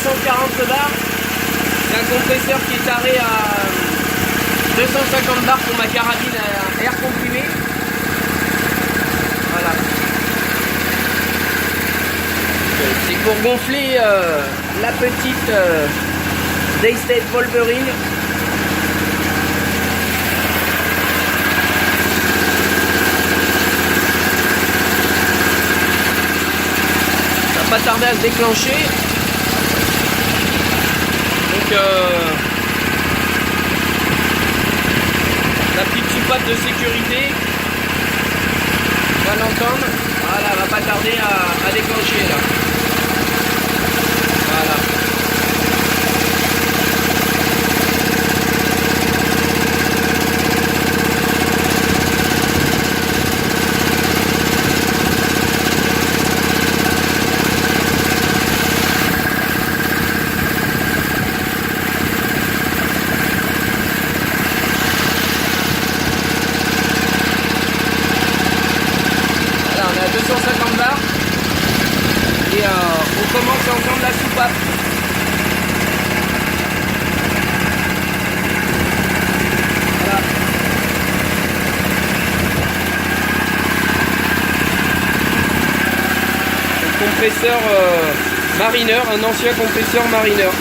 240 bars. C'est un compresseur qui est taré à 250 bars pour ma carabine à air comprimé. Voilà. C'est pour gonfler la petite Daystate Wolverine. Ça va pas tarder à se déclencher. Donc la petite soupape de sécurité, on va l'entendre. Voilà, elle va pas tarder à déclencher là. Voilà. Voilà, on est à 250 bars et on commence à entendre la soupape. Voilà. Le compresseur Mariner, un ancien compresseur Mariner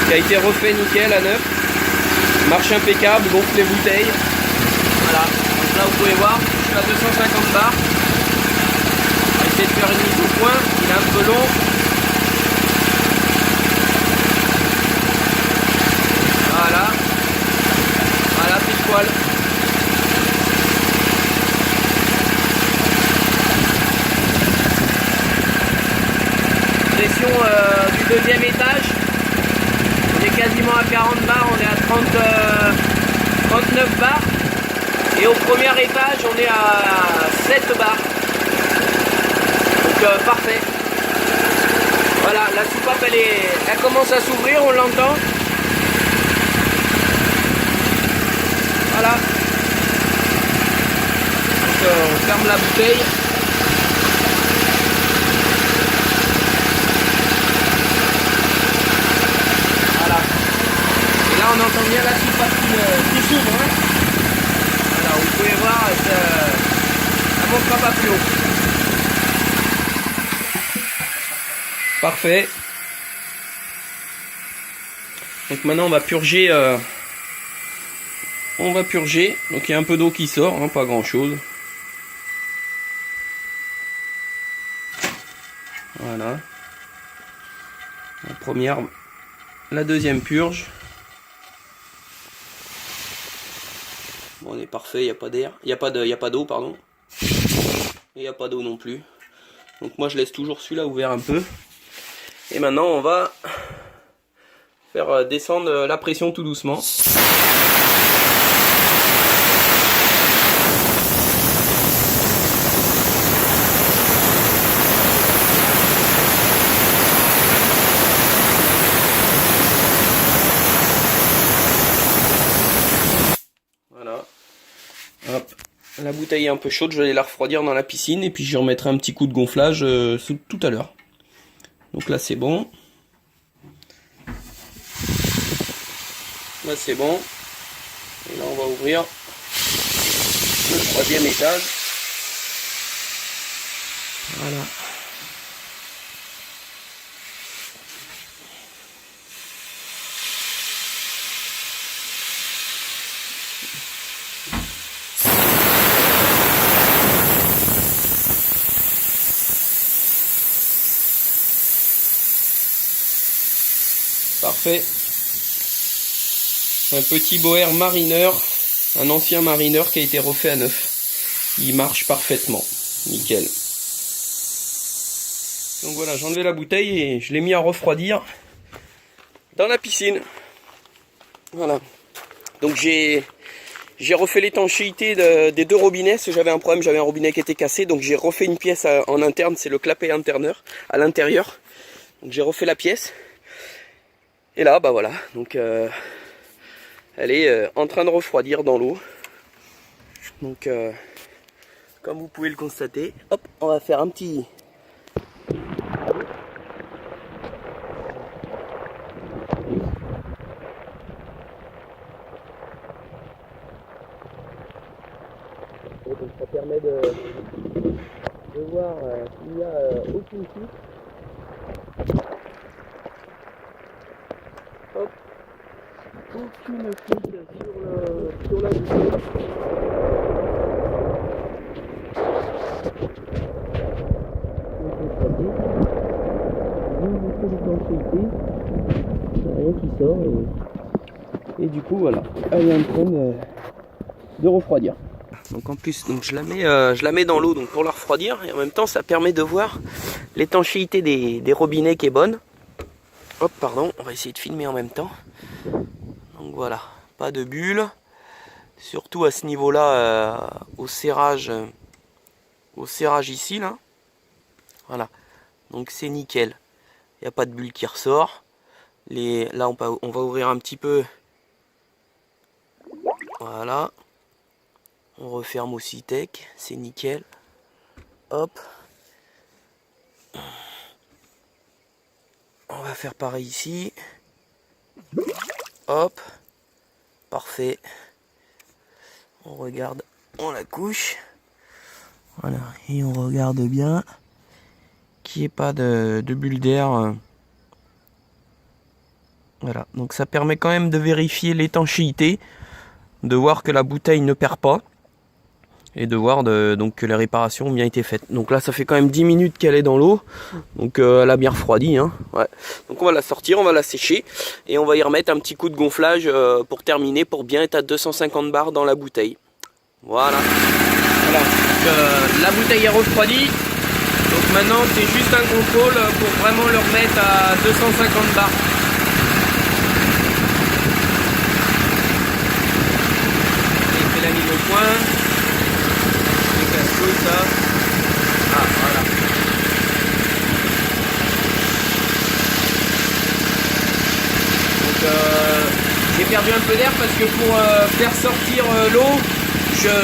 qui a été refait nickel à neuf. Marche impeccable, gonfle les bouteilles. Voilà, donc là vous pouvez voir, je suis à 250 bars. On va essayer de faire une mise au point, il est un peu long. Voilà, voilà, pile poil. Pression du deuxième étage. On est quasiment à 40 bars, on est à 39 bars. Et au premier étage, on est à 7 bars. Donc parfait. Voilà, la soupape elle commence à s'ouvrir, on l'entend. Voilà. Donc on ferme la bouteille. Voilà. Et là on entend bien la soupape qui s'ouvre. Hein. Voilà, vous pouvez voir, ça ne montera pas plus haut. Parfait. Donc maintenant on va purger. Donc il y a un peu d'eau qui sort, hein, pas grand chose. Voilà. La première, la deuxième purge. Bon, on est parfait, il n'y a pas d'air, il n'y a pas d'eau, pardon. Il n'y a pas d'eau non plus. Donc moi je laisse toujours celui-là ouvert un peu. Et maintenant on va faire descendre la pression tout doucement. Voilà. Hop. La bouteille est un peu chaude, je vais aller la refroidir dans la piscine et puis j'y remettrai un petit coup de gonflage tout à l'heure. Donc là c'est bon. Là c'est bon. Et là on va ouvrir le troisième étage. Voilà. Parfait. Un petit Boer Mariner, un ancien Mariner qui a été refait à neuf. Il marche parfaitement. Nickel. Donc voilà, j'ai enlevé la bouteille et je l'ai mis à refroidir dans la piscine. Voilà. Donc j'ai refait l'étanchéité des deux robinets. J'avais un problème, j'avais un robinet qui était cassé. Donc j'ai refait une pièce en interne, c'est le clapet intérieur à l'intérieur. Donc j'ai refait la pièce. Et là, bah voilà, donc elle est en train de refroidir dans l'eau. Donc, comme vous pouvez le constater, hop, on va faire un petit... de voir qu'il n'y a aucune fuite. Hop. Aucune fuite sur la bouteille. Il n'y a rien qui sort et du coup voilà, elle est en train de refroidir. Donc en plus je la mets dans l'eau donc pour la refroidir et en même temps ça permet de voir l'étanchéité des robinets qui est bonne. Hop, pardon, on va essayer de filmer en même temps. Donc voilà, pas de bulles, surtout à ce niveau-là, au serrage ici là. Voilà, donc c'est nickel. Il n'y a pas de bulle qui ressort. Là on va ouvrir un petit peu. Voilà. On referme aussi tech, c'est nickel. Hop. On va faire pareil ici. Hop. Parfait. On regarde, on la couche. Voilà, et on regarde bien qu'il n'y ait pas de bulle d'air. Voilà, donc ça permet quand même de vérifier l'étanchéité, de voir que la bouteille ne perd pas et de voir donc que les réparations ont bien été faites. Donc là ça fait quand même 10 minutes qu'elle est dans l'eau, donc elle a bien refroidi, hein. Ouais. Donc on va la sortir, on va la sécher et on va y remettre un petit coup de gonflage pour terminer, pour bien être à 250 bars dans la bouteille. Voilà. Voilà. Donc, la bouteille est refroidie, donc maintenant c'est juste un contrôle pour vraiment le remettre à 250 bars. La mise au point, les casse-couilles, ça. Ah, voilà. Donc, j'ai perdu un peu d'air parce que pour faire sortir l'eau,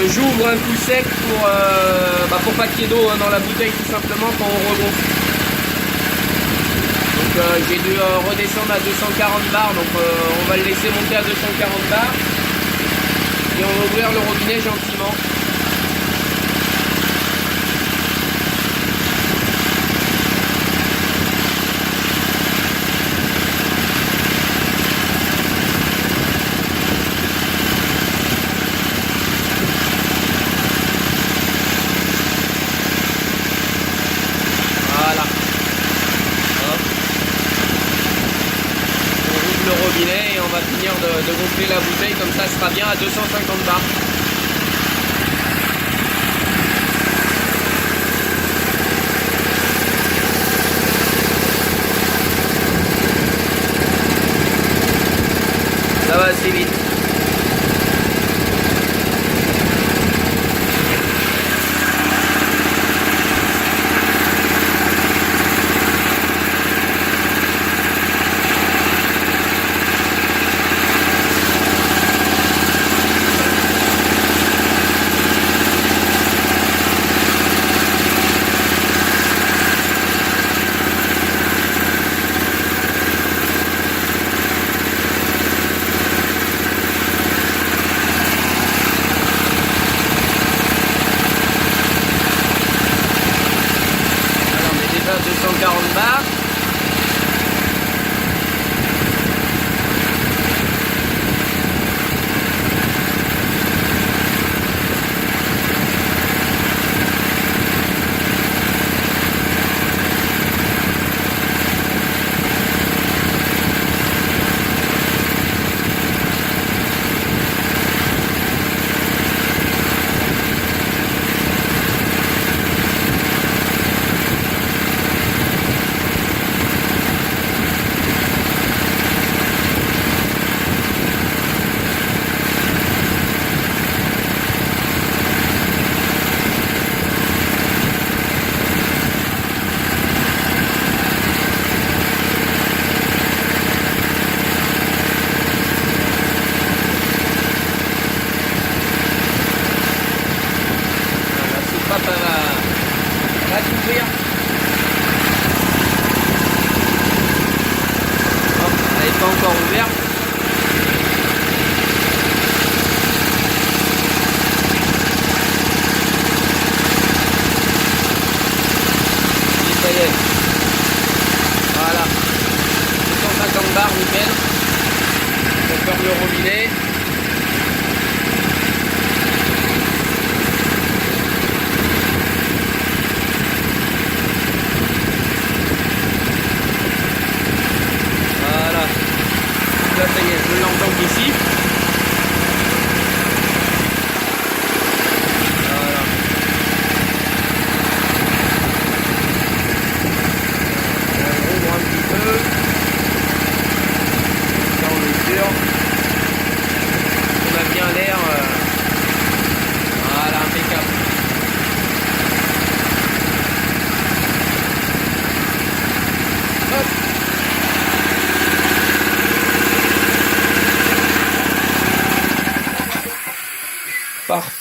j'ouvre un coup sec pour pas qu'il y ait d'eau dans la bouteille, tout simplement, quand on regonfle. Donc, j'ai dû redescendre à 240 bars, donc on va le laisser monter à 240 bars. Et on va ouvrir le robinet gentiment. Voilà. Hop. On ouvre le robinet et on va finir de gonfler la bouteille, comme ça sera bien à 250 bars. Ça va assez vite. Alors, on est déjà à 240 bars. va s'ouvrir. Elle n'est pas encore ouverte.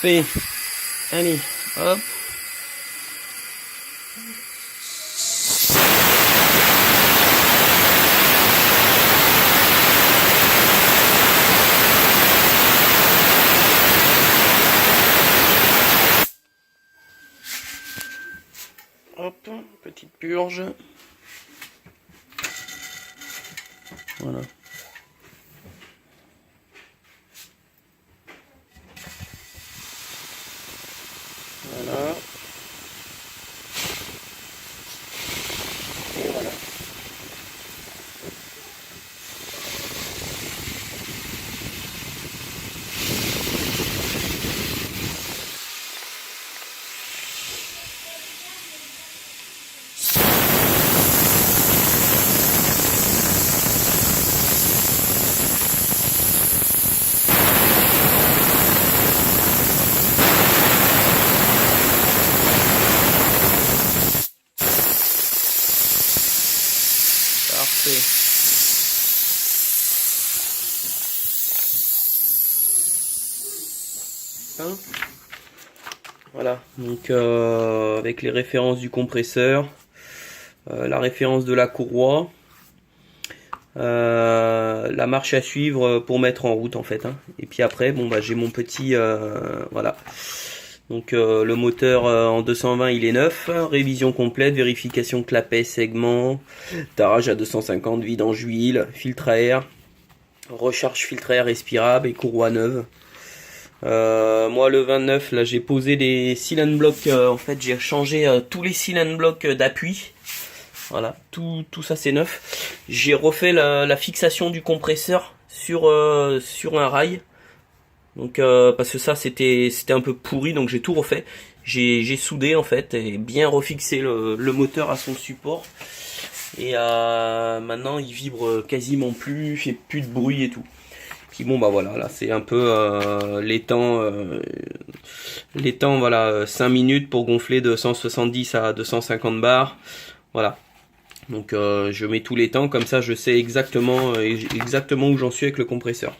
Parfait. Allez, hop. Hop, petite purge. Voilà. Voilà. Et voilà. Parfait. Hein, voilà, donc avec les références du compresseur, la référence de la courroie, la marche à suivre pour mettre en route en fait. Hein. Et puis après, bon bah j'ai mon petit, voilà. Donc le moteur en 220 il est neuf, révision complète, vérification clapet, segment, tarage à 250, vidange huile, filtre à air, recharge filtre à air respirable et courroie neuve. Moi le 29 là j'ai posé des cylinder blocks, en fait j'ai changé tous les cylinder blocks d'appui. Voilà, tout ça c'est neuf. J'ai refait la fixation du compresseur sur un rail. Donc parce que ça c'était un peu pourri, donc j'ai tout refait. J'ai soudé en fait et bien refixé le moteur à son support. Et maintenant il vibre quasiment plus, il fait plus de bruit et tout. Puis bon bah voilà, là c'est un peu les temps voilà, 5 minutes pour gonfler de 170 à 250 bars. Voilà. Donc je mets tous les temps, comme ça je sais exactement où j'en suis avec le compresseur.